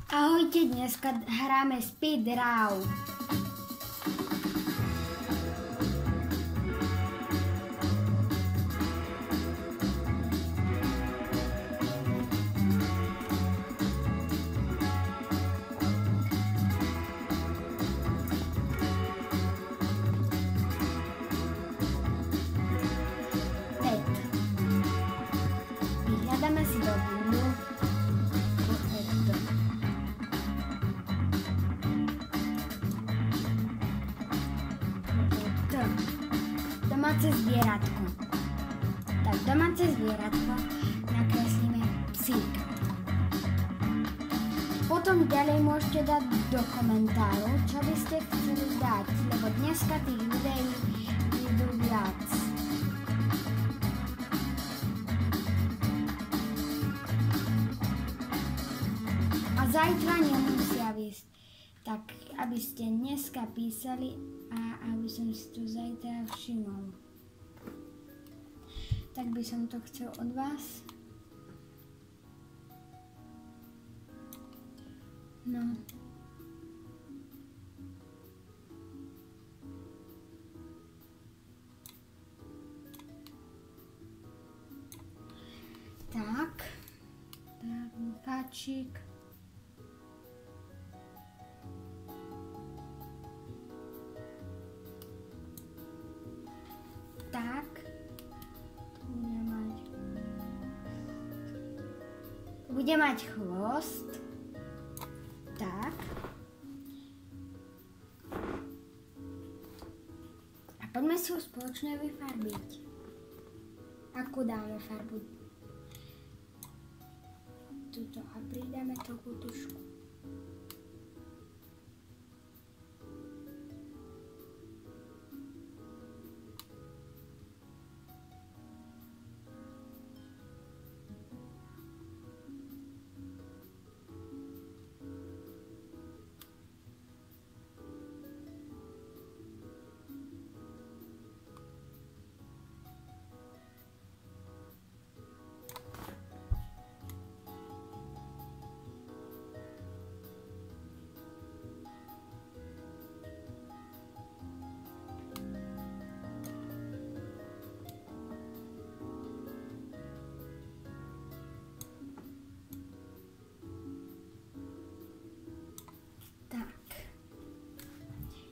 Ahojte, dneska hráme Speed Raw. Vyhľadáme si do bundu. Domáce zvieratko. Tak domáce zvieratko nakreslíme psík. Potom ďalej môžete dať do komentáru, čo by ste chceli dať, lebo dneska tých videí idú viac. A zajtra nemusia výsť. Tak, aby ste dneska písali a aby som si to zajtra všimol. Tak by som to chcel od vás. No. Tak, Lukáčik. Tak, bude mať chvost. Tak. A poďme si ho spoločne vyfarbiť. Akú dáme farbu? Tuto a pridáme trochu tušku.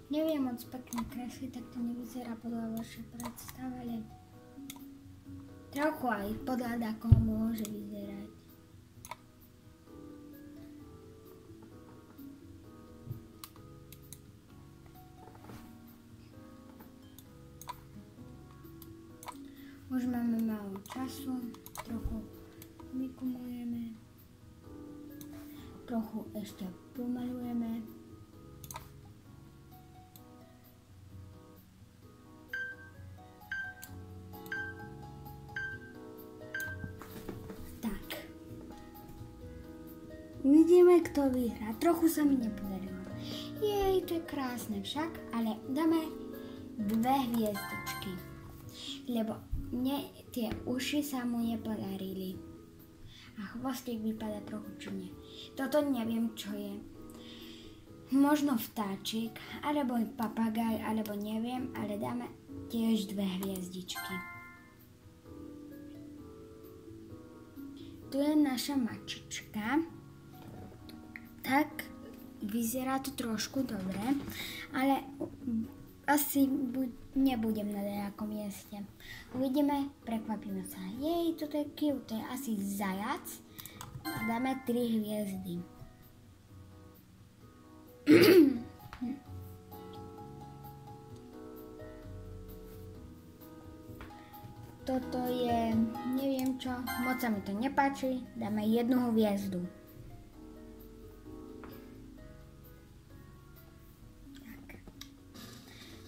Neviem moc pekne kresliť, tak to nevyzerá podľa vašej predstavy, ale trochu aj podľa ako môže vyzerať. Už máme málo času, trochu vykumujeme, trochu ešte pomalujeme. Uvidíme, kto vyhrá. Trochu sa mi nepodarilo. Jej, to je krásne však, ale dáme 2 hviezdičky. Lebo mne tie uši sa mu nepodarili. A chvostík vypadá trochu čudne. Toto neviem, čo je. Možno vtáčik, alebo papagaj, alebo neviem, ale dáme tiež 2 hviezdičky. Tu je naša mačička. Tak, vyzerá to trošku dobre, ale asi nebudem na nejakom mieste. Uvidíme, prekvapíme sa. Jej, toto je cute, to je asi zajac. Dáme 3 hviezdy. Toto je, neviem čo, moc sa mi to nepáči, dáme 1 hviezdu.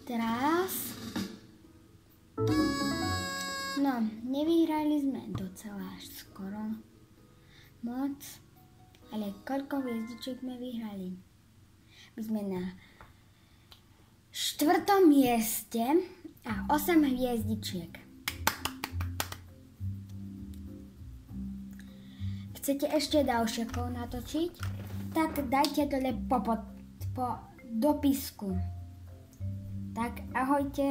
Teraz, no, nevyhrali sme docela až skoro moc, ale koľko hviezdičiek sme vyhrali? My sme na 4. mieste a 8 hviezdičiek. chcete ešte ďalšie kolo natočiť, tak dajte dole po dopisku. Tak ahojte.